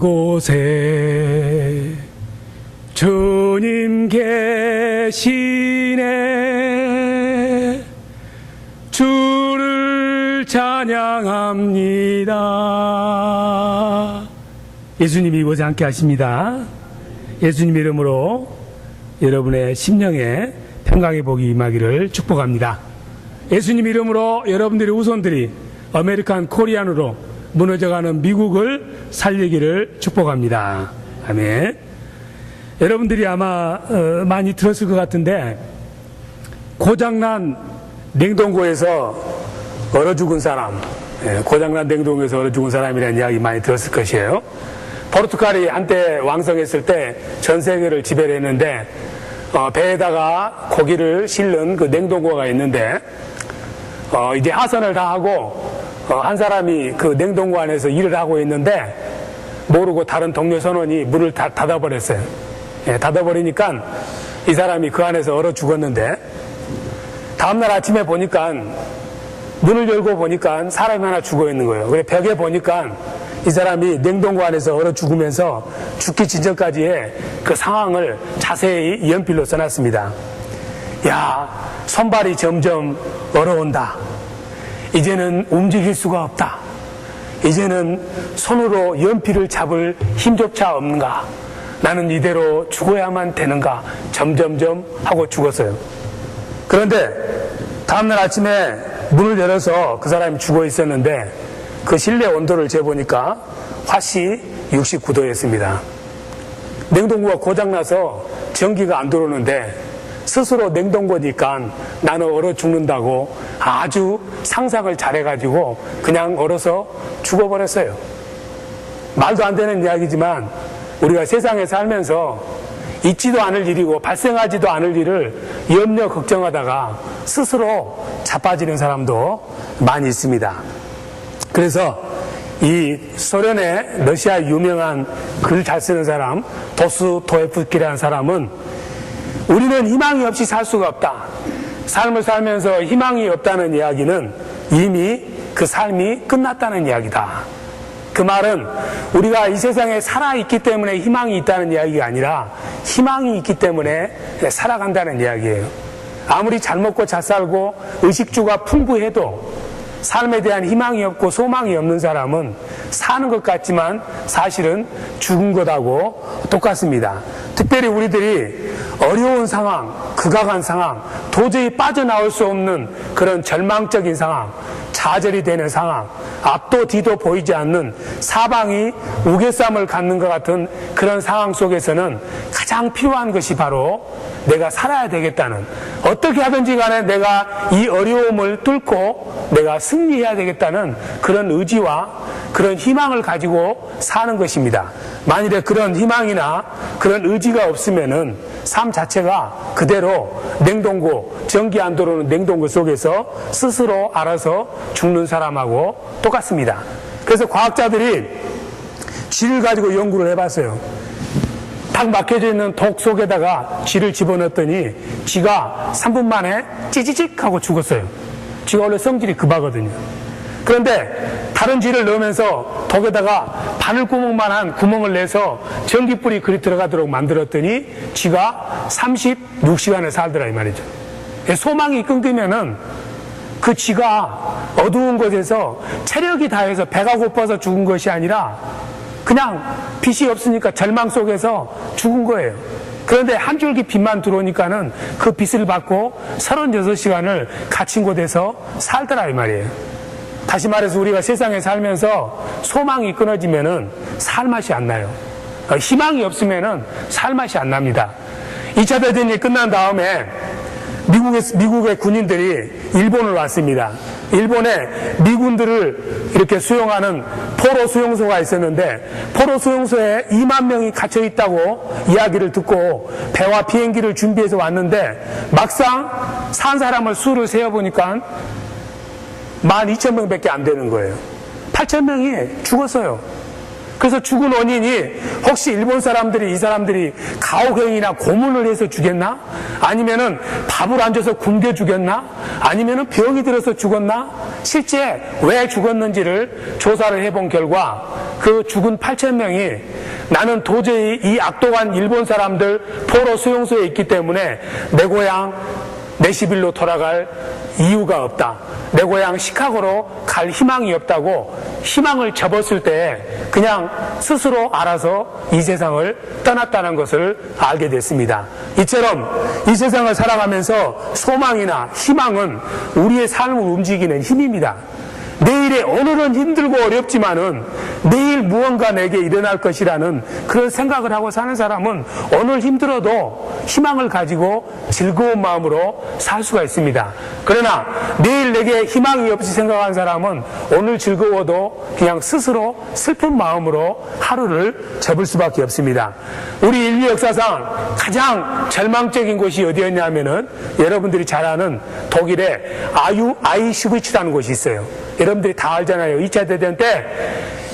곳에 주님 계시네. 주를 찬양합니다. 예수님이 이곳에 함께 하십니다. 예수님 이름으로 여러분의 심령에 평강의 복이 임하기를 축복합니다. 예수님 이름으로 여러분들의 후손들이 아메리칸 코리안으로 무너져가는 미국을 살리기를 축복합니다. 아멘. 여러분들이 아마 많이 들었을 것 같은데, 고장난 냉동고에서 얼어 죽은 사람, 고장난 냉동고에서 얼어 죽은 사람이라는 이야기 많이 들었을 것이에요. 포르투갈이 한때 왕성했을 때 전 세계를 지배를 했는데, 배에다가 고기를 실는 그 냉동고가 있는데, 이제 하선을 다 하고 한 사람이 그 냉동고 안에서 일을 하고 있는데 모르고 다른 동료 선원이 문을 닫아버렸어요. 닫아버리니까 이 사람이 그 안에서 얼어 죽었는데, 다음날 아침에 보니까 문을 열고 보니까 사람이 하나 죽어 있는 거예요. 그래 벽에 보니까 이 사람이 냉동고 안에서 얼어 죽으면서 죽기 직전까지의 그 상황을 자세히 연필로 써놨습니다. 야, 손발이 점점 얼어온다. 이제는 움직일 수가 없다. 이제는 손으로 연필을 잡을 힘조차 없는가. 나는 이대로 죽어야만 되는가. 점점점 하고 죽었어요. 그런데 다음날 아침에 문을 열어서 그 사람이 죽어 있었는데 그 실내 온도를 재보니까 화씨 69도였습니다. 냉동고가 고장나서 전기가 안 들어오는데 스스로 냉동고니까 나는 얼어 죽는다고 아주 상상을 잘해가지고 그냥 얼어서 죽어버렸어요. 말도 안 되는 이야기지만 우리가 세상에 살면서 있지도 않을 일이고 발생하지도 않을 일을 염려 걱정하다가 스스로 자빠지는 사람도 많이 있습니다. 그래서 이 소련의 러시아 유명한 글 잘 쓰는 사람 도스토옙스키라는 사람은 우리는 희망이 없이 살 수가 없다. 삶을 살면서 희망이 없다는 이야기는 이미 그 삶이 끝났다는 이야기다. 그 말은 우리가 이 세상에 살아있기 때문에 희망이 있다는 이야기가 아니라 희망이 있기 때문에 살아간다는 이야기예요. 아무리 잘 먹고 잘 살고 의식주가 풍부해도 삶에 대한 희망이 없고 소망이 없는 사람은 사는 것 같지만 사실은 죽은 것하고 똑같습니다. 특별히 우리들이 어려운 상황, 극악한 상황, 도저히 빠져나올 수 없는 그런 절망적인 상황, 좌절이 되는 상황, 앞도 뒤도 보이지 않는 사방이 우겨쌈을 갖는 것 같은 그런 상황 속에서는 가장 필요한 것이 바로 내가 살아야 되겠다는, 어떻게 하든지 간에 내가 이 어려움을 뚫고 내가 승리해야 되겠다는 그런 의지와 그런 희망을 가지고 사는 것입니다. 만일에 그런 희망이나 그런 의지가 없으면은 삶 자체가 그대로 냉동고, 전기 안 들어오는 냉동고 속에서 스스로 알아서 죽는 사람하고 똑같습니다. 그래서 과학자들이 쥐를 가지고 연구를 해봤어요. 딱 막혀져 있는 독 속에다가 쥐를 집어넣었더니 쥐가 3분 만에 찌지직 하고 죽었어요. 쥐가 원래 성질이 급하거든요. 그런데 다른 쥐를 넣으면서 독에다가 바늘구멍만한 구멍을 내서 전기불이 그리 들어가도록 만들었더니 쥐가 36시간을 살더라 이 말이죠. 소망이 끊기면은 그 쥐가 어두운 곳에서 체력이 다해서 배가 고파서 죽은 것이 아니라 그냥 빛이 없으니까 절망 속에서 죽은 거예요. 그런데 한 줄기 빛만 들어오니까는 그 빛을 받고 36시간을 갇힌 곳에서 살더라 이 말이에요. 다시 말해서 우리가 세상에 살면서 소망이 끊어지면은 살맛이 안 나요. 희망이 없으면은 살맛이 안 납니다. 2차 대전이 끝난 다음에 미국의 군인들이 일본을 왔습니다. 일본에 미군들을 이렇게 수용하는 포로 수용소가 있었는데 포로 수용소에 2만 명이 갇혀 있다고 이야기를 듣고 배와 비행기를 준비해서 왔는데 막상 산 사람을 수를 세어보니까 12,000명밖에 안 되는 거예요. 8,000명이 죽었어요. 그래서 죽은 원인이 혹시 일본 사람들이 이 사람들이 가혹행위나 고문을 해서 죽였나? 아니면은 밥을 안 줘서 굶겨 죽였나? 아니면은 병이 들어서 죽었나? 실제 왜 죽었는지를 조사를 해본 결과 그 죽은 8,000명이 나는 도저히 이 악독한 일본 사람들 포로 수용소에 있기 때문에 내 고향 내시빌로 돌아갈 이유가 없다. 내 고향 시카고로 갈 희망이 없다고 희망을 접었을 때 그냥 스스로 알아서 이 세상을 떠났다는 것을 알게 됐습니다. 이처럼 이 세상을 살아가면서 소망이나 희망은 우리의 삶을 움직이는 힘입니다. 내일의 오늘은 힘들고 어렵지만은 내일 무언가 내게 일어날 것이라는 그런 생각을 하고 사는 사람은 오늘 힘들어도 희망을 가지고 즐거운 마음으로 살 수가 있습니다. 그러나 내일 내게 희망이 없이 생각하는 사람은 오늘 즐거워도 그냥 스스로 슬픈 마음으로 하루를 접을 수밖에 없습니다. 우리 인류 역사상 가장 절망적인 곳이 어디였냐면은 여러분들이 잘 아는 독일의 아이슈비츠라는 곳이 있어요. 여러분들이 다 알잖아요. 2차 대전 때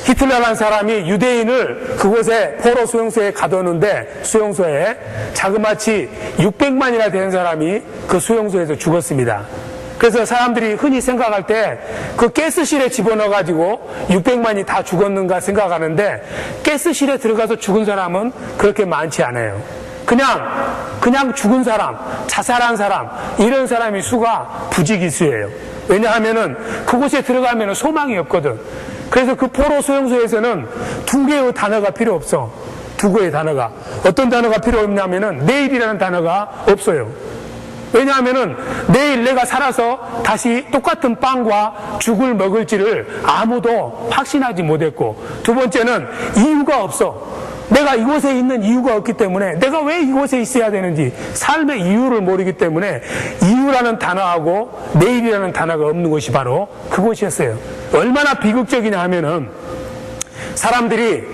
히틀러라는 사람이 유대인을 그곳에 포로 수용소에 가뒀는데 수용소에 자그마치 600만이나 되는 사람이 그 수용소에서 죽었습니다. 그래서 사람들이 흔히 생각할 때 그 가스실에 집어넣어가지고 600만이 다 죽었는가 생각하는데 가스실에 들어가서 죽은 사람은 그렇게 많지 않아요. 그냥 죽은 사람, 자살한 사람, 이런 사람이 수가 부지기수예요. 왜냐하면은 그곳에 들어가면 소망이 없거든. 그래서 그 포로 수용소에서는 두 개의 단어가 필요 없어. 두 개의 단어가. 어떤 단어가 필요 없냐면은 내일이라는 단어가 없어요. 왜냐하면은 내일 내가 살아서 다시 똑같은 빵과 죽을 먹을지를 아무도 확신하지 못했고, 두 번째는 이유가 없어. 내가 이곳에 있는 이유가 없기 때문에 내가 왜 이곳에 있어야 되는지 삶의 이유를 모르기 때문에 이유라는 단어하고 내일이라는 단어가 없는 것이 바로 그곳이었어요. 얼마나 비극적이냐 하면은 사람들이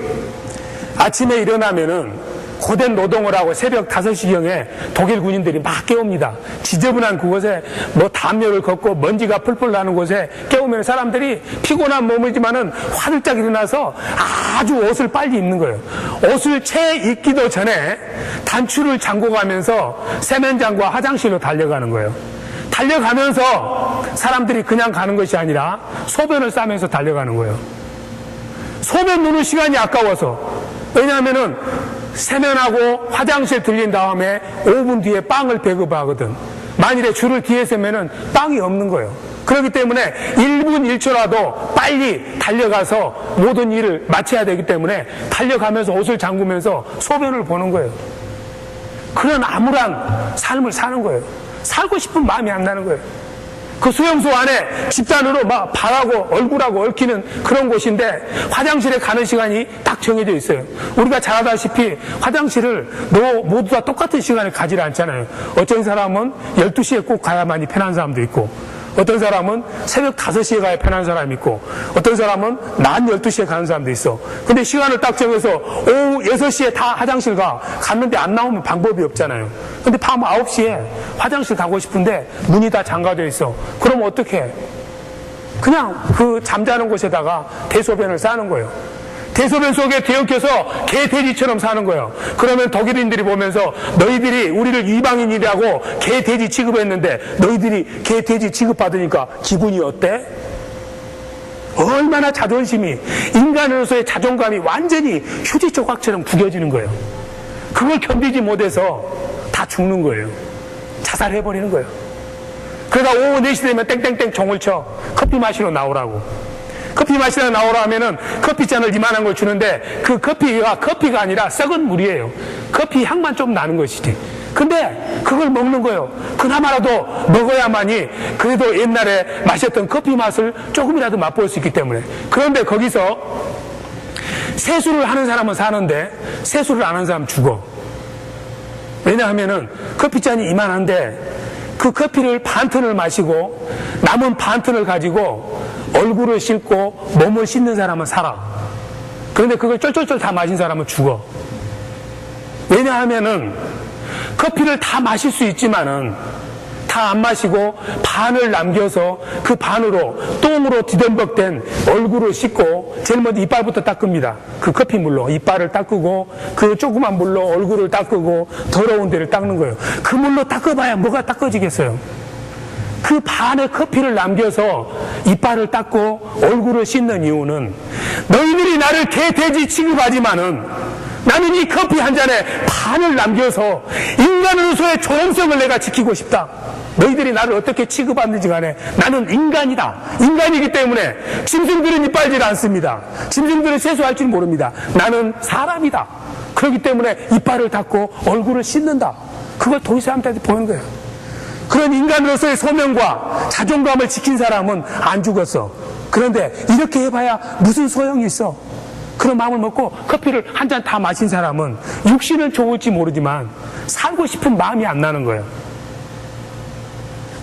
아침에 일어나면은 고된 노동을 하고 새벽 5시경에 독일 군인들이 막 깨웁니다. 지저분한 그곳에 뭐 담요를 걷고 먼지가 풀풀 나는 곳에 깨우면 사람들이 피곤한 몸이지만은 화들짝 일어나서 아주 옷을 빨리 입는 거예요. 옷을 채 입기도 전에 단추를 잠궈가면서 세면장과 화장실로 달려가는 거예요. 달려가면서 사람들이 그냥 가는 것이 아니라 소변을 싸면서 달려가는 거예요. 소변 누는 시간이 아까워서. 왜냐하면은 세면하고 화장실 들린 다음에 5분 뒤에 빵을 배급하거든. 만일에 줄을 뒤에 서면은 빵이 없는 거예요. 그렇기 때문에 1분 1초라도 빨리 달려가서 모든 일을 마쳐야 되기 때문에 달려가면서 옷을 잠그면서 소변을 보는 거예요. 그런 암울한 삶을 사는 거예요. 살고 싶은 마음이 안 나는 거예요. 그 수용소 안에 집단으로 막 발하고 얼굴하고 얽히는 그런 곳인데 화장실에 가는 시간이 딱 정해져 있어요. 우리가 잘 알다시피 화장실을 모두 다 똑같은 시간에 가지 않잖아요. 어떤 사람은 12시에 꼭 가야만이 편한 사람도 있고, 어떤 사람은 새벽 5시에 가야 편한 사람이 있고, 어떤 사람은 낮 12시에 가는 사람도 있어. 근데 시간을 딱 정해서 오후 6시에 다 화장실 갔는데 안 나오면 방법이 없잖아요. 근데 밤 9시에 화장실 가고 싶은데 문이 다 잠가져 있어. 그럼 어떻게? 그냥 그 잠자는 곳에다가 대소변을 싸는 거예요. 대소변 속에 뒤엉켜서 개 돼지처럼 사는 거예요. 그러면 독일인들이 보면서 너희들이 우리를 이방인이라고 개 돼지 취급했는데 너희들이 개 돼지 취급받으니까 기분이 어때? 얼마나 자존심이, 인간으로서의 자존감이 완전히 휴지 조각처럼 구겨지는 거예요. 그걸 견디지 못해서 다 죽는 거예요. 자살해버리는 거예요. 그러다 오후 4시 되면 땡땡땡 종을 쳐. 커피 마시러 나오라고. 커피 마시러 나오라 하면은 커피잔을 이만한 걸 주는데 그 커피가 아니라 썩은 물이에요. 커피 향만 좀 나는 것이지. 근데 그걸 먹는 거예요. 그나마라도 먹어야만이 그래도 옛날에 마셨던 커피 맛을 조금이라도 맛볼 수 있기 때문에. 그런데 거기서 세수를 하는 사람은 사는데 세수를 안 하는 사람은 죽어. 왜냐하면은 커피잔이 이만한데 그 커피를 반 턴을 마시고 남은 반 턴을 가지고 얼굴을 씻고 몸을 씻는 사람은 살아. 그런데 그걸 쫄쫄쫄 다 마신 사람은 죽어. 왜냐하면은 커피를 다 마실 수 있지만은 다 안 마시고 반을 남겨서 그 반으로 똥으로 뒤덮박된 얼굴을 씻고 제일 먼저 이빨부터 닦습니다. 그 커피물로 이빨을 닦고 그 조그만 물로 얼굴을 닦고 더러운 데를 닦는 거예요. 그 물로 닦아봐야 뭐가 닦아지겠어요. 그 반의 커피를 남겨서 이빨을 닦고 얼굴을 씻는 이유는 너희들이 나를 개돼지 취급하지만은 나는 이 커피 한 잔에 반을 남겨서 인간으로서의 존엄성을 내가 지키고 싶다. 너희들이 나를 어떻게 취급하는지 간에 나는 인간이다. 인간이기 때문에 짐승들은 이빨질 않습니다. 짐승들은 세수할 줄 모릅니다. 나는 사람이다. 그렇기 때문에 이빨을 닦고 얼굴을 씻는다. 그걸 도시 사람들한테 보는 거예요. 그런 인간으로서의 소명과 자존감을 지킨 사람은 안 죽었어. 그런데 이렇게 해봐야 무슨 소용이 있어. 그런 마음을 먹고 커피를 한 잔 다 마신 사람은 육신은 좋을지 모르지만 살고 싶은 마음이 안 나는 거예요.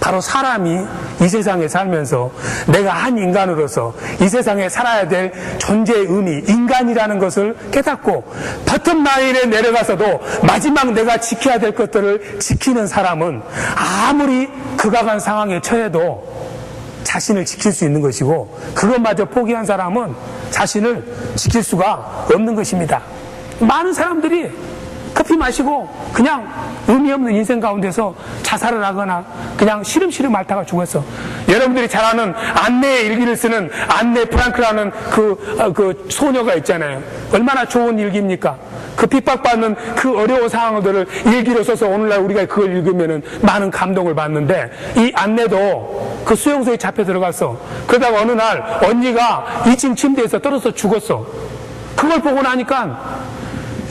바로 사람이 이 세상에 살면서 내가 한 인간으로서 이 세상에 살아야 될 존재의 의미, 인간이라는 것을 깨닫고 버텀라인에 내려가서도 마지막 내가 지켜야 될 것들을 지키는 사람은 아무리 극악한 상황에 처해도 자신을 지킬 수 있는 것이고, 그것마저 포기한 사람은 자신을 지킬 수가 없는 것입니다. 많은 사람들이 커피 마시고 그냥 의미 없는 인생 가운데서 자살을 하거나 그냥 시름시름 앓다가 죽었어. 여러분들이 잘 아는 안내의 일기를 쓰는 안네 프랑크라는 그 소녀가 있잖아요. 얼마나 좋은 일기입니까? 그 핍박받는 그 어려운 상황들을 일기로 써서 오늘날 우리가 그걸 읽으면은 많은 감동을 받는데, 이 안내도 그 수용소에 잡혀 들어갔어. 그러다가 어느 날 언니가 2층 침대에서 떨어져 죽었어. 그걸 보고 나니까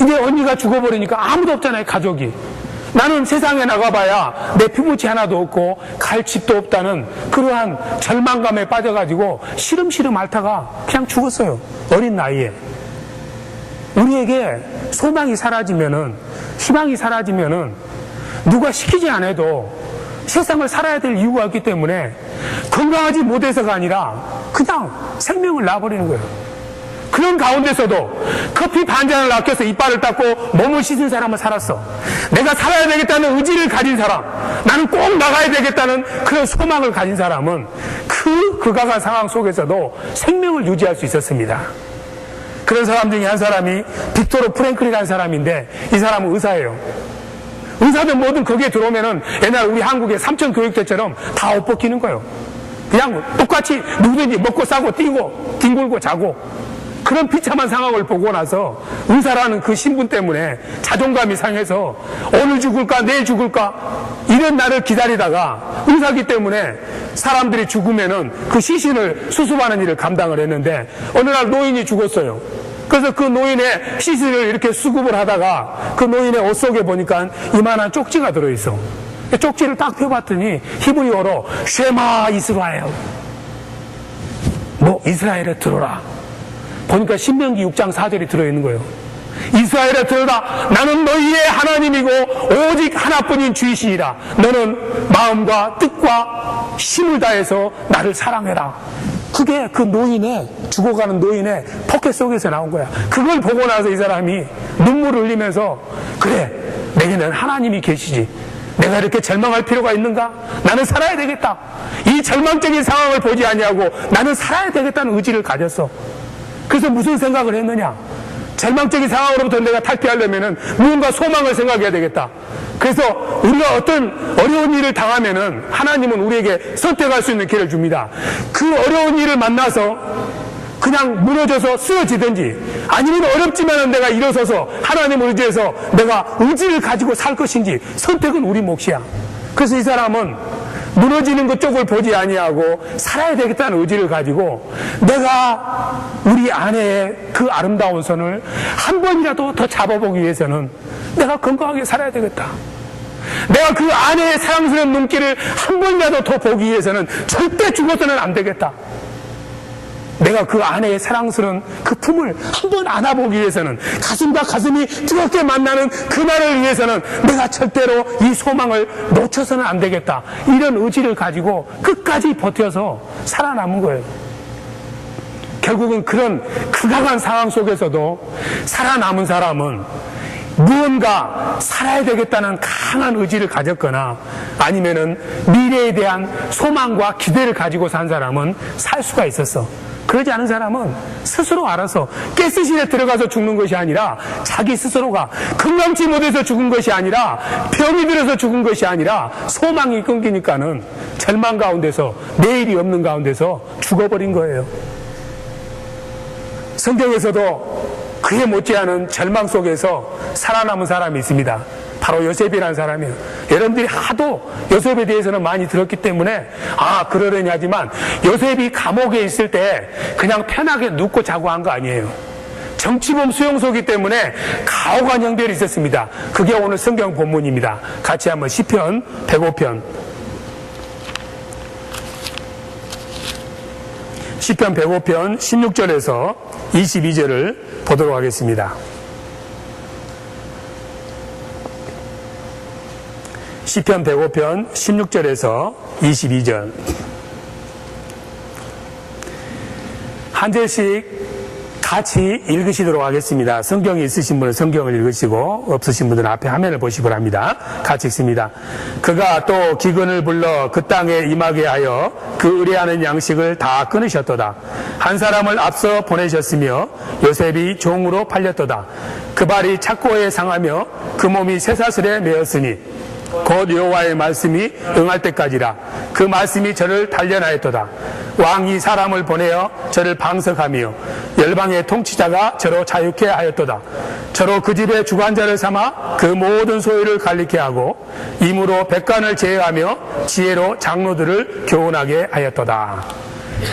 이제 언니가 죽어버리니까 아무도 없잖아요, 가족이. 나는 세상에 나가봐야 내 피부치 하나도 없고 갈 집도 없다는 그러한 절망감에 빠져가지고 시름시름 앓다가 그냥 죽었어요. 어린 나이에. 우리에게 소망이 사라지면은, 희망이 사라지면은 누가 시키지 않아도 세상을 살아야 될 이유가 없기 때문에 건강하지 못해서가 아니라 그냥 생명을 놔버리는 거예요. 그런 가운데서도 커피 반잔을 아껴서 이빨을 닦고 몸을 씻은 사람은 살았어. 내가 살아야 되겠다는 의지를 가진 사람, 나는 꼭 나가야 되겠다는 그런 소망을 가진 사람은 그 극악한 상황 속에서도 생명을 유지할 수 있었습니다. 그런 사람 중에 한 사람이 빅토르 프랭클이라는 사람인데, 이 사람은 의사예요. 의사들 뭐든 거기에 들어오면은 옛날 우리 한국의 삼천 교육대처럼 다 옷 벗기는 거예요. 그냥 똑같이 누구든지 먹고 싸고 뛰고 뒹굴고 자고, 그런 비참한 상황을 보고 나서 의사라는 그 신분 때문에 자존감이 상해서 오늘 죽을까 내일 죽을까 이런 날을 기다리다가 의사기 때문에 사람들이 죽으면은 그 시신을 수습하는 일을 감당을 했는데, 어느 날 노인이 죽었어요. 그래서 그 노인의 시신을 이렇게 수급을 하다가 그 노인의 옷 속에 보니까 이만한 쪽지가 들어있어. 쪽지를 딱 펴봤더니 히브리어로 쉐마 이스라엘, 뭐 이스라엘에 들어라. 보니까 신명기 6장 4절이 들어있는 거예요. 이스라엘에 들어라. 나는 너희의 하나님이고 오직 하나뿐인 주이시니라. 너는 마음과 뜻과 힘을 다해서 나를 사랑해라. 그게 그 노인의, 죽어가는 노인의 포켓 속에서 나온 거야. 그걸 보고 나서 이 사람이 눈물을 흘리면서, 그래, 내게는 하나님이 계시지. 내가 이렇게 절망할 필요가 있는가? 나는 살아야 되겠다. 이 절망적인 상황을 보지 아니하고 나는 살아야 되겠다는 의지를 가졌어. 그래서 무슨 생각을 했느냐? 절망적인 상황으로부터 내가 탈피하려면은 무언가 소망을 생각해야 되겠다. 그래서 우리가 어떤 어려운 일을 당하면은 하나님은 우리에게 선택할 수 있는 기회를 줍니다. 그 어려운 일을 만나서 그냥 무너져서 쓰러지든지, 아니면 어렵지만은 내가 일어서서 하나님을 의지해서 내가 의지를 가지고 살 것인지, 선택은 우리 몫이야. 그래서 이 사람은 무너지는 것 쪽을 보지 아니하고 살아야 되겠다는 의지를 가지고, 내가 우리 아내의 그 아름다운 손을 한 번이라도 더 잡아보기 위해서는 내가 건강하게 살아야 되겠다. 내가 그 아내의 사랑스러운 눈길을 한 번이라도 더 보기 위해서는 절대 죽어서는 안 되겠다. 내가 그 아내의 사랑스러운 그 품을 한 번 안아보기 위해서는, 가슴과 가슴이 뜨겁게 만나는 그날을 위해서는 내가 절대로 이 소망을 놓쳐서는 안 되겠다. 이런 의지를 가지고 끝까지 버텨서 살아남은 거예요. 결국은 그런 극악한 상황 속에서도 살아남은 사람은 무언가 살아야 되겠다는 강한 의지를 가졌거나, 아니면은 미래에 대한 소망과 기대를 가지고 산 사람은 살 수가 있었어. 그러지 않은 사람은 스스로 알아서 가스실에 들어가서 죽는 것이 아니라 자기 스스로가 건강치 못해서 죽은 것이 아니라 병이 들어서 죽은 것이 아니라 소망이 끊기니까는 절망 가운데서 내일이 없는 가운데서 죽어버린 거예요. 성경에서도 그에 못지않은 절망 속에서 살아남은 사람이 있습니다. 바로 요셉이라는 사람이에요. 여러분들이 하도 요셉에 대해서는 많이 들었기 때문에 그러려니 하지만 요셉이 감옥에 있을 때 그냥 편하게 눕고 자고 한 거 아니에요. 정치범 수용소이기 때문에 가혹한 형벌이 있었습니다. 그게 오늘 성경 본문입니다. 같이 한번 시편 105편 시편 105편 16절에서 22절을 보도록 하겠습니다. 시편 105편 16절에서 22절 한 절씩 같이 읽으시도록 하겠습니다. 성경이 있으신 분은 성경을 읽으시고 없으신 분들은 앞에 화면을 보시기 바랍니다. 같이 읽습니다. 그가 또 기근을 불러 그 땅에 임하게 하여 그 의뢰하는 양식을 다 끊으셨도다. 한 사람을 앞서 보내셨으며 요셉이 종으로 팔렸도다. 그 발이 착고에 상하며 그 몸이 쇠사슬에 매었으니 곧 여호와의 말씀이 응할 때까지라. 그 말씀이 저를 단련하였도다. 왕이 사람을 보내어 저를 방석하며 열방의 통치자가 저로 자유케 하였도다. 저로 그 집의 주관자를 삼아 그 모든 소유를 갈리게 하고 임으로 백관을 제어하며 지혜로 장로들을 교훈하게 하였도다.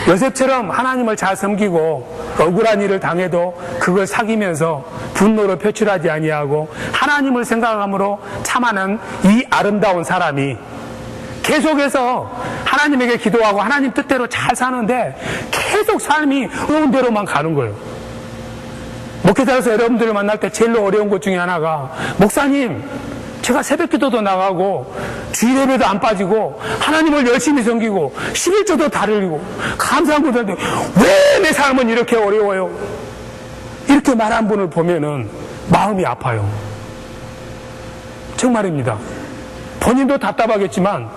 요셉처럼 하나님을 잘 섬기고 억울한 일을 당해도 그걸 사귀면서 분노를 표출하지 아니하고 하나님을 생각함으로 참아낸 이 아름다운 사람이 계속해서 하나님에게 기도하고 하나님 뜻대로 잘 사는데 계속 삶이 의원대로만 가는 거예요. 목회자로서 여러분들을 만날 때 제일 어려운 것 중에 하나가 목사님 제가 새벽기도도 나가고 주일 예배도 안 빠지고 하나님을 열심히 섬기고 11조도 다 흘리고 감사한 분들한테 왜 내 삶은 이렇게 어려워요? 이렇게 말한 분을 보면은 마음이 아파요. 정말입니다. 본인도 답답하겠지만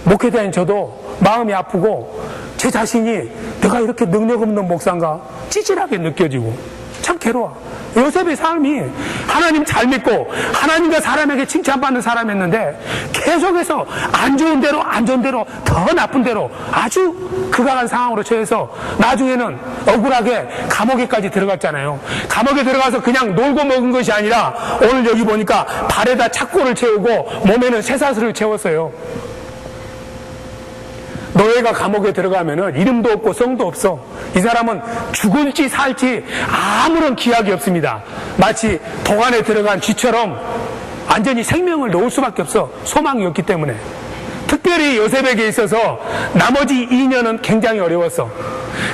목회자인 저도 마음이 아프고 제 자신이 내가 이렇게 능력 없는 목사인가 찌질하게 느껴지고 참 괴로워. 요셉의 삶이 하나님 잘 믿고 하나님과 사람에게 칭찬받는 사람이었는데 계속해서 안 좋은 대로 안 좋은 대로 더 나쁜 대로 아주 극악한 상황으로 처해서 나중에는 억울하게 감옥에까지 들어갔잖아요. 감옥에 들어가서 그냥 놀고 먹은 것이 아니라 오늘 여기 보니까 발에다 착고를 채우고 몸에는 쇠사슬을 채웠어요. 노예가 감옥에 들어가면은 이름도 없고 성도 없어. 이 사람은 죽을지 살지 아무런 기약이 없습니다. 마치 도관에 들어간 쥐처럼 완전히 생명을 놓을 수밖에 없어. 소망이 없기 때문에. 특별히 요셉에게 있어서 나머지 2년은 굉장히 어려웠어.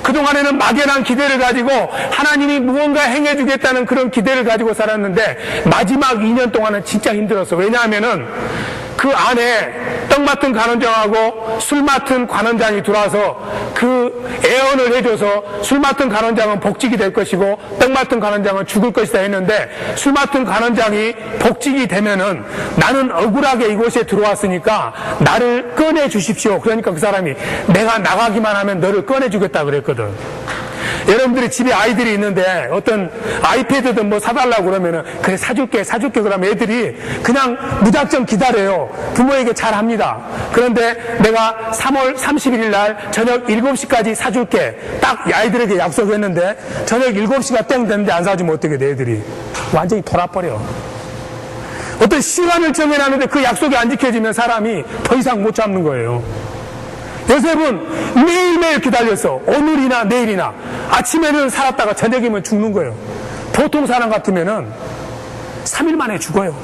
그동안에는 막연한 기대를 가지고 하나님이 무언가 행해주겠다는 그런 기대를 가지고 살았는데 마지막 2년 동안은 진짜 힘들었어. 왜냐하면은 그 안에 떡 맡은 관원장하고 술 맡은 관원장이 들어와서 그 애언을 해줘서 술 맡은 관원장은 복직이 될 것이고 떡 맡은 관원장은 죽을 것이다 했는데 술 맡은 관원장이 복직이 되면은 나는 억울하게 이곳에 들어왔으니까 나를 꺼내 주십시오. 그러니까 그 사람이 내가 나가기만 하면 너를 꺼내 주겠다 그랬거든. 여러분들이 집에 아이들이 있는데 어떤 아이패드든 뭐 사달라고 그러면은 그래 사줄게 그러면 애들이 그냥 무작정 기다려요. 부모에게 잘합니다. 그런데 내가 3월 31일 날 저녁 7시까지 사줄게 딱 아이들에게 약속했는데 저녁 7시가 땡 됐는데 안 사주면 어떻게 돼. 애들이 완전히 돌아버려. 어떤 시간을 정해놨는데 그 약속이 안 지켜지면 사람이 더 이상 못 참는 거예요. 요셉은 매일매일 기다렸어. 오늘이나 내일이나. 아침에는 살았다가 저녁이면 죽는 거예요. 보통 사람 같으면은 3일 만에 죽어요.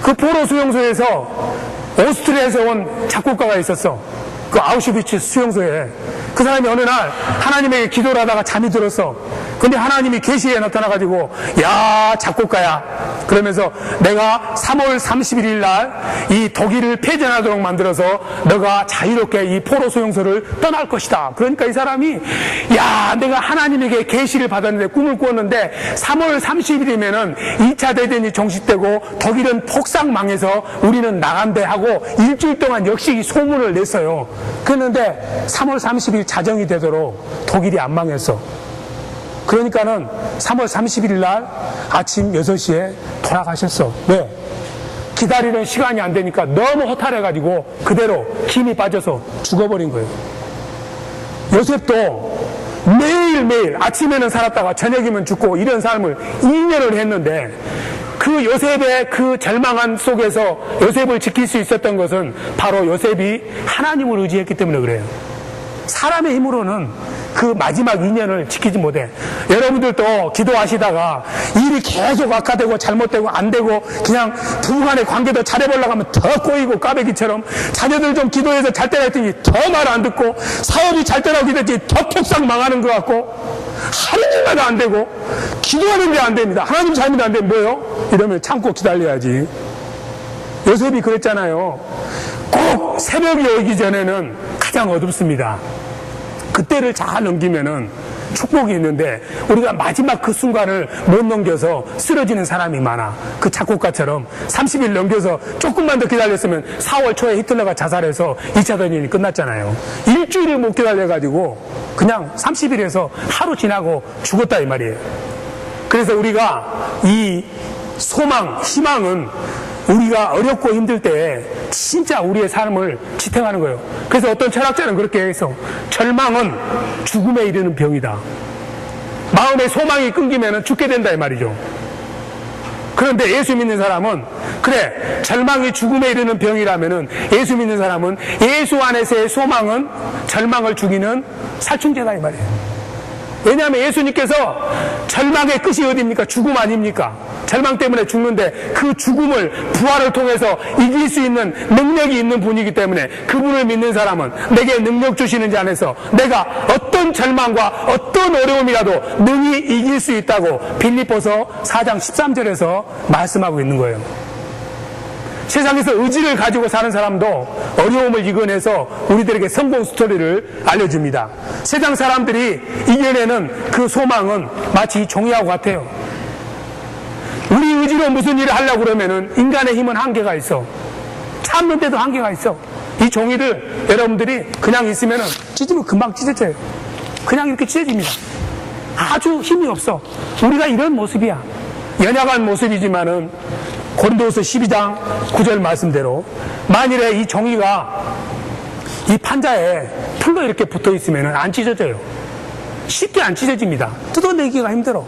그 포로 수용소에서 오스트리아에서 온 작곡가가 있었어. 그 아우슈비츠 수용소에. 그 사람이 어느 날 하나님에게 기도를 하다가 잠이 들었어. 근데 하나님이 계시에 나타나가지고 야 작곡가야 그러면서 내가 3월 31일 날 이 독일을 패전하도록 만들어서 너가 자유롭게 이 포로 수용소를 떠날 것이다. 그러니까 이 사람이 야 내가 하나님에게 계시를 받았는데 꿈을 꾸었는데 3월 30일이면은 2차 대전이 종식되고 독일은 폭삭 망해서 우리는 나간대 하고 일주일 동안 역시 이 소문을 냈어요. 그랬는데 3월 30일 자정이 되도록 독일이 안 망했어. 그러니까는 3월 31일 날 아침 6시에 돌아가셨어. 왜? 기다리는 시간이 안 되니까 너무 허탈해가지고 그대로 김이 빠져서 죽어버린 거예요. 요셉도 매일매일 아침에는 살았다가 저녁이면 죽고 이런 삶을 2년을 했는데 그 요셉의 그 절망한 속에서 요셉을 지킬 수 있었던 것은 바로 요셉이 하나님을 의지했기 때문에 그래요. 사람의 힘으로는 그 마지막 2년을 지키지 못해. 여러분들도 기도하시다가 일이 계속 악화되고 잘못되고 안 되고 그냥 부부간의 관계도 잘해보려고 하면 더 꼬이고 까베기처럼 자녀들 좀 기도해서 잘 되라 했더니 더 말 안 듣고 사업이 잘 되라고 기도했더니 더 폭삭 망하는 것 같고 하나님만 안 되고 기도하는데 안 됩니다. 하나님 잘못 안 되면 뭐예요? 이러면 참고 기다려야지. 요셉이 그랬잖아요. 꼭 새벽이 오기 전에는 가장 어둡습니다. 그때를 잘 넘기면은 축복이 있는데 우리가 마지막 그 순간을 못 넘겨서 쓰러지는 사람이 많아. 그 작곡가처럼 30일 넘겨서 조금만 더 기다렸으면 4월 초에 히틀러가 자살해서 2차 대전이 끝났잖아요. 일주일을 못 기다려가지고 그냥 30일에서 하루 지나고 죽었다 이 말이에요. 그래서 우리가 이 소망, 희망은 우리가 어렵고 힘들 때 진짜 우리의 삶을 지탱하는 거예요. 그래서 어떤 철학자는 그렇게 해서 절망은 죽음에 이르는 병이다. 마음의 소망이 끊기면 죽게 된다 이 말이죠. 그런데 예수 믿는 사람은 그래 절망이 죽음에 이르는 병이라면은 예수 믿는 사람은 예수 안에서의 소망은 절망을 죽이는 살충제다 이 말이에요. 왜냐하면 예수님께서 절망의 끝이 어디입니까? 죽음 아닙니까? 절망 때문에 죽는데 그 죽음을 부활을 통해서 이길 수 있는 능력이 있는 분이기 때문에 그분을 믿는 사람은 내게 능력 주시는 자 안에서 내가 어떤 절망과 어떤 어려움이라도 능히 이길 수 있다고 빌립보서 4장 13절에서 말씀하고 있는 거예요. 세상에서 의지를 가지고 사는 사람도 어려움을 이겨내서 우리들에게 성공 스토리를 알려줍니다. 세상 사람들이 이겨내는 그 소망은 마치 종이하고 같아요. 우리 의지로 무슨 일을 하려고 그러면은 인간의 힘은 한계가 있어. 참는데도 한계가 있어. 이 종이를 여러분들이 그냥 있으면은 찢으면 금방 찢어져요. 그냥 이렇게 찢어집니다. 아주 힘이 없어. 우리가 이런 모습이야. 연약한 모습이지만은 고린도후서 12장 9절 말씀대로 만일에 이 종이가 이 판자에 풀로 이렇게 붙어 있으면 안 찢어져요. 쉽게 안 찢어집니다. 뜯어내기가 힘들어.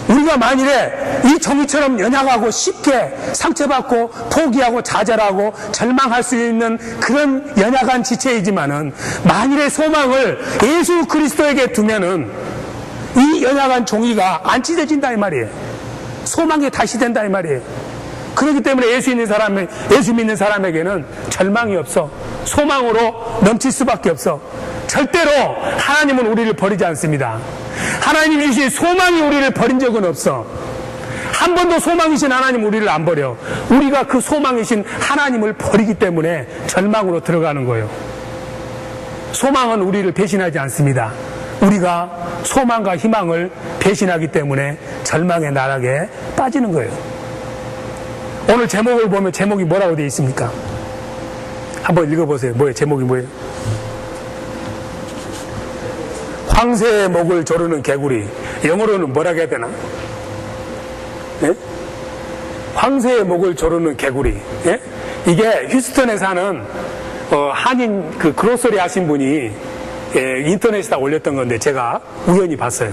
우리가 만일에 이 종이처럼 연약하고 쉽게 상처받고 포기하고 좌절하고 절망할 수 있는 그런 연약한 지체이지만은 만일에 소망을 예수 그리스도에게 두면은 이 연약한 종이가 안 찢어진다 이 말이에요. 소망이 다시 된다 이 말이에요. 그렇기 때문에 예수 믿는 사람에게는 절망이 없어. 소망으로 넘칠 수밖에 없어. 절대로 하나님은 우리를 버리지 않습니다. 하나님 주신 소망이 우리를 버린 적은 없어. 한 번도 소망이신 하나님 우리를 안 버려. 우리가 그 소망이신 하나님을 버리기 때문에 절망으로 들어가는 거예요. 소망은 우리를 배신하지 않습니다. 우리가 소망과 희망을 배신하기 때문에 절망의 나락에 빠지는 거예요. 오늘 제목을 보면 제목이 뭐라고 되어 있습니까? 한번 읽어보세요. 뭐예요? 제목이 뭐예요? 황새의 목을 조르는 개구리. 영어로는 뭐라고 해야 되나? 예? 황새의 목을 조르는 개구리. 예? 이게 휴스턴에 사는 한인 그 그로서리 하신 분이 인터넷에다 올렸던 건데 제가 우연히 봤어요.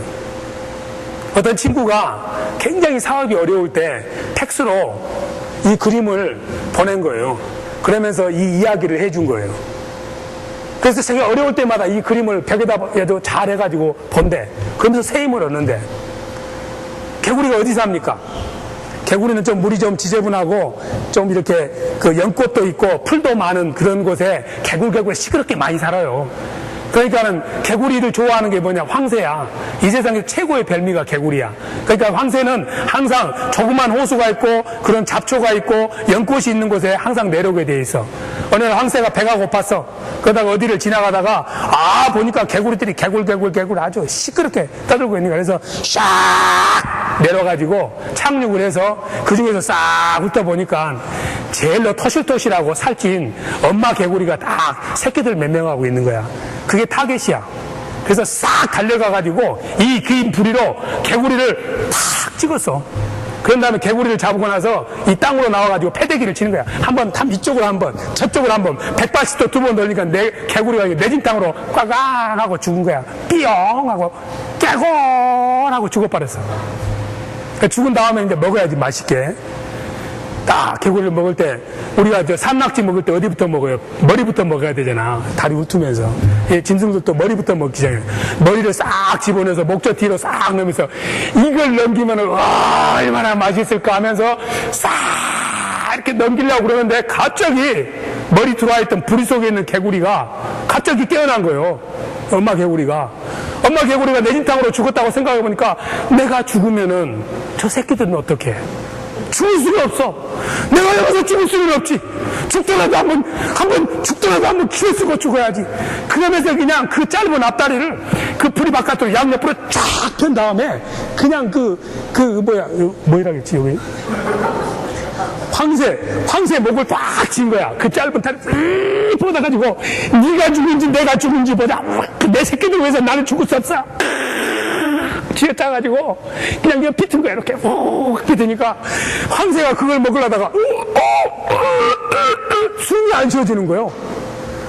어떤 친구가 굉장히 사업이 어려울 때 팩스로 이 그림을 보낸 거예요. 그러면서 이 이야기를 해준 거예요. 그래서 제가 어려울 때마다 이 그림을 벽에다 해도 잘 해가지고 본대. 그러면서 새 힘을 얻는데 개구리가 어디 삽니까? 개구리는 좀 물이 좀 지저분하고 좀 이렇게 그 연꽃도 있고 풀도 많은 그런 곳에 개굴 시끄럽게 많이 살아요. 그러니까는 개구리를 좋아하는 게 뭐냐? 황새야. 이 세상에 최고의 별미가 개구리야. 그러니까 황새는 항상 조그만 호수가 있고 그런 잡초가 있고 연꽃이 있는 곳에 항상 내려오게 돼 있어. 어느 날 황새가 배가 고팠어. 그러다가 어디를 지나가다가 보니까 개구리들이 개굴 아주 시끄럽게 떠들고 있는 거야. 그래서 샥 내려가지고 착륙을 해서 그 중에서 싹 훑어보니까 제일로 토실토실하고 살찐 엄마 개구리가 딱 새끼들 몇 명하고 있는 거야. 그게 타겟이야. 그래서 싹 달려가가지고 이 긴 부리로 개구리를 탁 찍었어. 그런 다음에 개구리를 잡고 나서 이 땅으로 나와가지고 패대기를 치는 거야. 한번 이쪽으로 한번 저쪽으로 한번 180도 두 번 돌리니까 내 개구리가 내진 땅으로 꽉꽉 하고 죽은 거야. 삐용 하고 깨골 하고 죽어버렸어. 죽은 다음에 이제 먹어야지 맛있게. 딱 개구리를 먹을 때 우리가 저 산낙지 먹을 때 어디부터 먹어요? 머리부터 먹어야 되잖아. 다리 웃으면서. 짐승들도 머리부터 먹기 시작해. 머리를 싹 집어넣어서 목젖 뒤로 싹 넣으면서 이걸 넘기면 와 얼마나 맛있을까 하면서 싹 이렇게 넘기려고 그러는데 갑자기 머리 들어와 있던 부리 속에 있는 개구리가 갑자기 깨어난 거예요. 엄마 개구리가 내진 땅으로 죽었다고 생각해보니까 내가 죽으면은 저 새끼들은 어떻게 해? 죽을 수는 없어. 내가 여기서 죽을 수는 없지. 죽더라도 한번 기회 쓰고 죽어야지. 그러면서 그냥 그 짧은 앞다리를 그 부리 바깥으로 양옆으로 쫙 편 다음에 그냥 뭐라겠지 여기 황새 목을 딱 친 거야. 그 짧은 다리 뻗어가지고 네가 죽은지 내가 죽은지 보자. 내 새끼들 위해서 나는 죽을 수 없어. 쥐어짜가지고 그냥 그냥 비튼 거야. 이렇게 오 비트니까 황새가 그걸 먹으려다가 숨이 안 쉬어지는 거예요.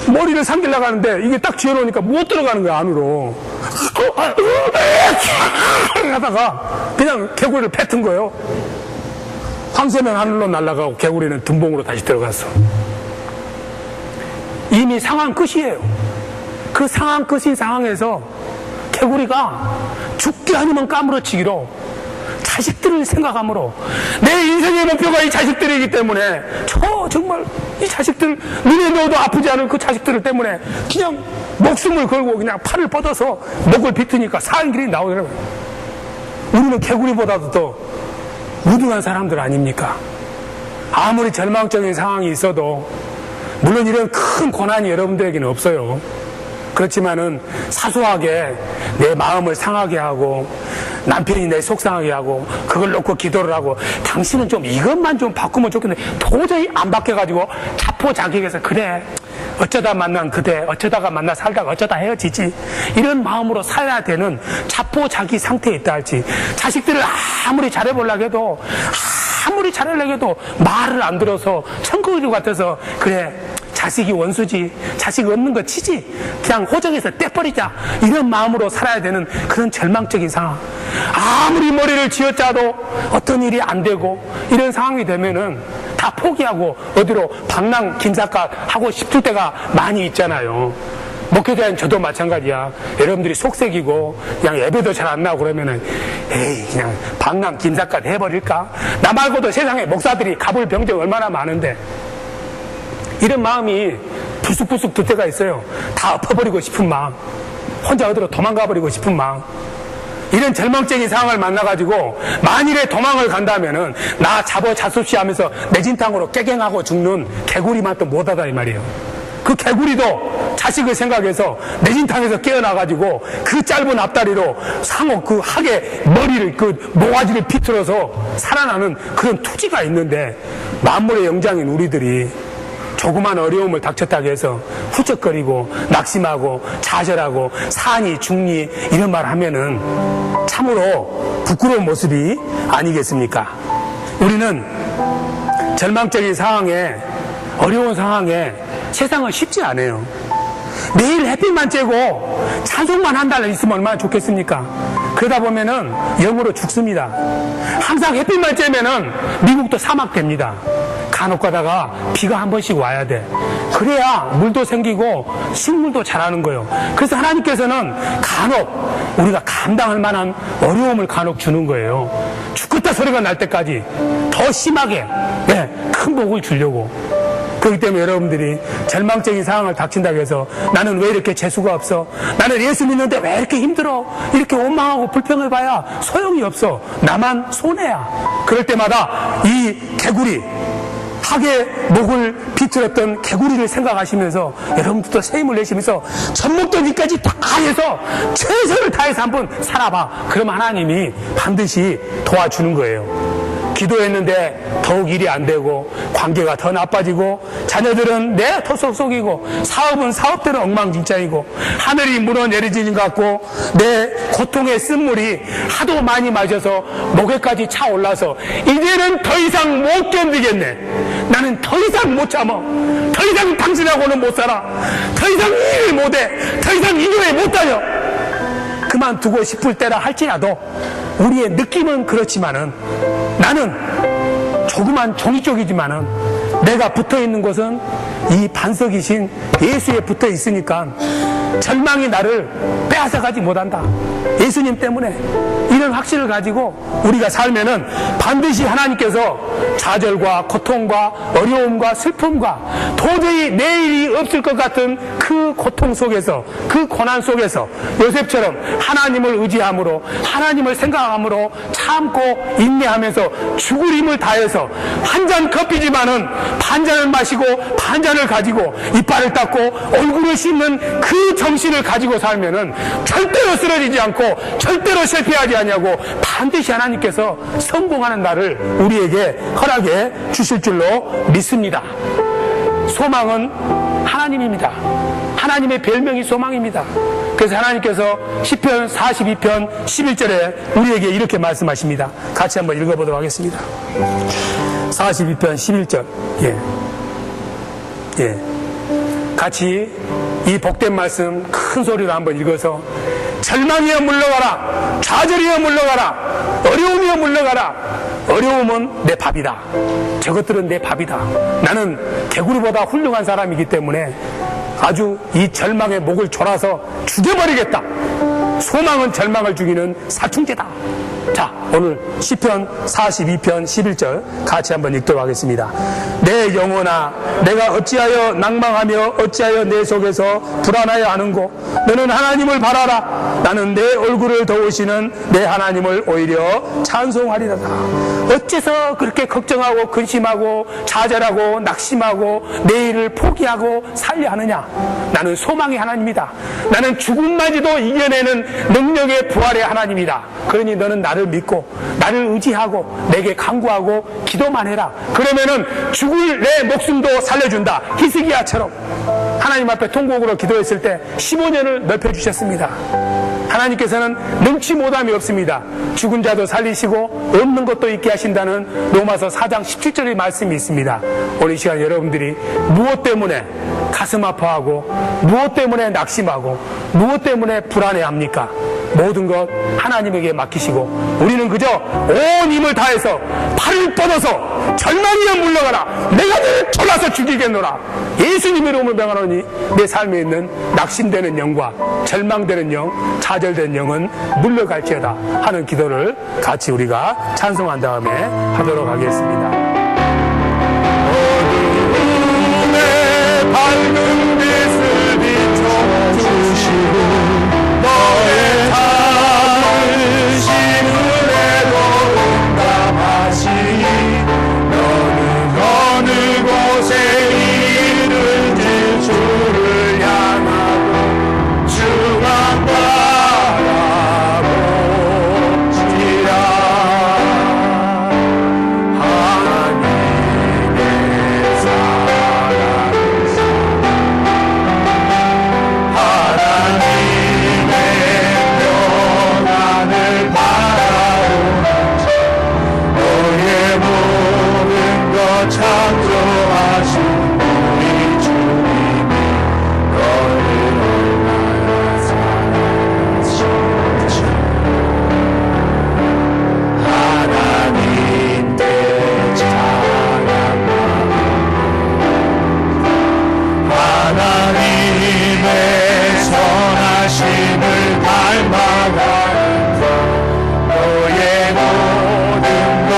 머리를 삼키려고 하는데 이게 딱 쥐어놓으니까 못 들어가는 거야 안으로. 하다가 그냥 개구리를 뱉은 거예요. 황새는 하늘로 날아가고 개구리는 둔봉으로 다시 들어갔어. 이미 상황 끝이에요. 그 상황 끝인 상황에서 개구리가 죽기 아니면 까무러치기로 자식들을 생각함으로 내 인생의 목표가 이 자식들이기 때문에 정말 이 자식들 눈에 넣어도 아프지 않을 그 자식들 때문에 그냥 목숨을 걸고 그냥 팔을 뻗어서 목을 비트니까 사는 길이 나오더라고요. 우리는 개구리보다도 더 무능한 사람들 아닙니까? 아무리 절망적인 상황이 있어도 물론 이런 큰 고난이 여러분들에게는 없어요. 그렇지만은 사소하게 내 마음을 상하게 하고 남편이 내 속상하게 하고 그걸 놓고 기도를 하고 당신은 좀 이것만 좀 바꾸면 좋겠는데 도저히 안 바뀌어가지고 자포자기해서 그래 어쩌다 만난 그대 어쩌다가 만나 살다가 어쩌다 헤어지지 이런 마음으로 살아야 되는 자포자기 상태에 있다 할지 자식들을 아무리 잘해보려고 해도 말을 안 들어서 천국이로 같아서 그래 자식이 원수지 자식 얻는 거 치지 그냥 호적에서 떼버리자 이런 마음으로 살아야 되는 그런 절망적인 상황. 아무리 머리를 쥐어짜도 어떤 일이 안 되고 이런 상황이 되면은 다 포기하고 어디로 방랑 김삿갓 하고 싶을 때가 많이 있잖아요. 목회자인 저도 마찬가지야. 여러분들이 속색이고 그냥 예배도 잘 안 나오고 그러면은 에이 그냥 방랑 김삿갓 해버릴까? 나 말고도 세상에 목사들이 가볼 병정 얼마나 많은데 이런 마음이 부숙부숙 들 때가 있어요. 다 엎어버리고 싶은 마음, 혼자 어디로 도망가버리고 싶은 마음. 이런 절망적인 상황을 만나가지고 만일에 도망을 간다면은 나 잡수시 하면서 내진탕으로 깨갱하고 죽는 개구리만 또 못하다 이 말이에요. 그 개구리도 자식을 생각해서 내진탕에서 깨어나가지고 그 짧은 앞다리로 상어 그 학의 머리를 그 모가지를 비틀어서 살아나는 그런 투지가 있는데 만물의 영장인 우리들이 조그만 어려움을 닥쳤다고 해서 후적거리고 낙심하고 좌절하고 사니 죽니 이런 말 하면은 참으로 부끄러운 모습이 아니겠습니까? 우리는 절망적인 상황에 어려운 상황에 세상은 쉽지 않아요. 매일 햇빛만 쬐고 찬송만 한 달 있으면 얼마나 좋겠습니까? 그러다 보면은 영으로 죽습니다. 항상 햇빛만 쬐면은 미국도 사막 됩니다. 간혹 가다가 비가 한 번씩 와야 돼. 그래야 물도 생기고 식물도 자라는 거예요. 그래서 하나님께서는 간혹 우리가 감당할 만한 어려움을 간혹 주는 거예요. 죽겠다 소리가 날 때까지 더 심하게 큰 복을 주려고. 그렇기 때문에 여러분들이 절망적인 상황을 닥친다고 해서 나는 왜 이렇게 재수가 없어? 나는 예수 믿는데 왜 이렇게 힘들어? 이렇게 원망하고 불평해봐야 소용이 없어. 나만 손해야. 그럴 때마다 이 개구리 학의 목을 비틀었던 개구리를 생각하시면서 여러분들도 새 힘을 내시면서 전목도 니까지 다 해서 최선을 다해서 한번 살아봐. 그럼 하나님이 반드시 도와주는 거예요. 기도했는데 더욱 일이 안 되고 관계가 더 나빠지고 자녀들은 내 토속 속이고 사업은 사업대로 엉망진창이고 하늘이 무너내리지는 것 같고 내 고통의 쓴물이 하도 많이 마셔서 목에까지 차올라서 이제는 더 이상 못 견디겠네. 나는 더 이상 못 참아. 더 이상 당신하고는 못 살아. 더 이상 일을 못해. 더 이상 이 교회 못 다녀. 그만두고 싶을 때라 할지라도 우리의 느낌은 그렇지만은 나는 조그만 종이 쪽이지만은 내가 붙어 있는 곳은 이 반석이신 예수에 붙어 있으니까 절망이 나를 빼앗아가지 못한다. 예수님 때문에 이런 확신을 가지고 우리가 살면은 반드시 하나님께서 좌절과 고통과 어려움과 슬픔과 도저히 내일이 없을 것 같은 그 고통 속에서 그 고난 속에서 요셉처럼 하나님을 의지함으로 하나님을 생각함으로 참고 인내하면서 죽을 힘을 다해서 한 잔 커피지만은 반 잔을 마시고 반 잔을 가지고 이빨을 닦고 얼굴을 씻는 그 정신을 가지고 살면은 절대로 쓰러지지 않고 절대로 실패하지 않냐고 반드시 하나님께서 성공하는 날을 우리에게 허락해 주실 줄로 믿습니다. 소망은 하나님입니다. 하나님의 별명이 소망입니다. 그래서 하나님께서 시편 42편 11절에 우리에게 이렇게 말씀하십니다. 같이 한번 읽어보도록 하겠습니다. 42편 11절. 같이 이 복된 말씀 큰 소리로 한번 읽어서 절망이여 물러가라. 좌절이여 물러가라. 어려움이여 물러가라. 어려움은 내 밥이다. 저것들은 내 밥이다. 나는 개구리보다 훌륭한 사람이기 때문에 아주 이 절망의 목을 졸아서 죽여버리겠다. 소망은 절망을 죽이는 사충제다. 자, 오늘 시편 42편 11절 같이 한번 읽도록 하겠습니다. 내 영혼아, 내가 어찌하여 낭망하며 어찌하여 내 속에서 불안하여 하는고? 너는 하나님을 바라라. 나는 내 얼굴을 도우시는 내 하나님을 오히려 찬송하리로다. 어째서 그렇게 걱정하고 근심하고 좌절하고 낙심하고 내일을 포기하고 살려 하느냐? 나는 소망의 하나님이다. 나는 죽음마저도 이겨내는 능력의 부활의 하나님이다. 그러니 너는 나를 믿고 나를 의지하고 내게 간구하고 기도만 해라. 그러면은 죽을 내 목숨도 살려준다. 히스기야처럼 하나님 앞에 통곡으로 기도했을 때 15년을 넓혀주셨습니다. 하나님께서는 능치 못함이 없습니다. 죽은 자도 살리시고 없는 것도 있게 하신다는 로마서 4장 17절의 말씀이 있습니다. 오늘 이 시간 여러분들이 무엇 때문에 가슴 아파하고 무엇 때문에 낙심하고 무엇 때문에 불안해합니까? 모든 것 하나님에게 맡기시고 우리는 그저 온 힘을 다해서 팔을 뻗어서 절망이여 물러가라. 내가 너를 졸라서 죽이겠노라. 예수님의 이름으로 명하노니 내 삶에 있는 낙심되는 영과 절망되는 영, 좌절된 영은 물러갈지어다 하는 기도를 같이 우리가 찬송한 다음에 하도록 하겠습니다. 어둠에 밝은 빛을 비춰주시고 너의 삶을 시문에도 응답하시니 너는 어느 곳에 이른지 주를 향하고 주만 바라봅시다. 하나님의 사랑을 하나님의 평안을 바라보면서 너의 모든 것 창조하신 우리 주님이 너를 얼마나 사랑하시는지 하나님께 찬양하며 하나님의 선하심을 닮아가면서 너의 모든 것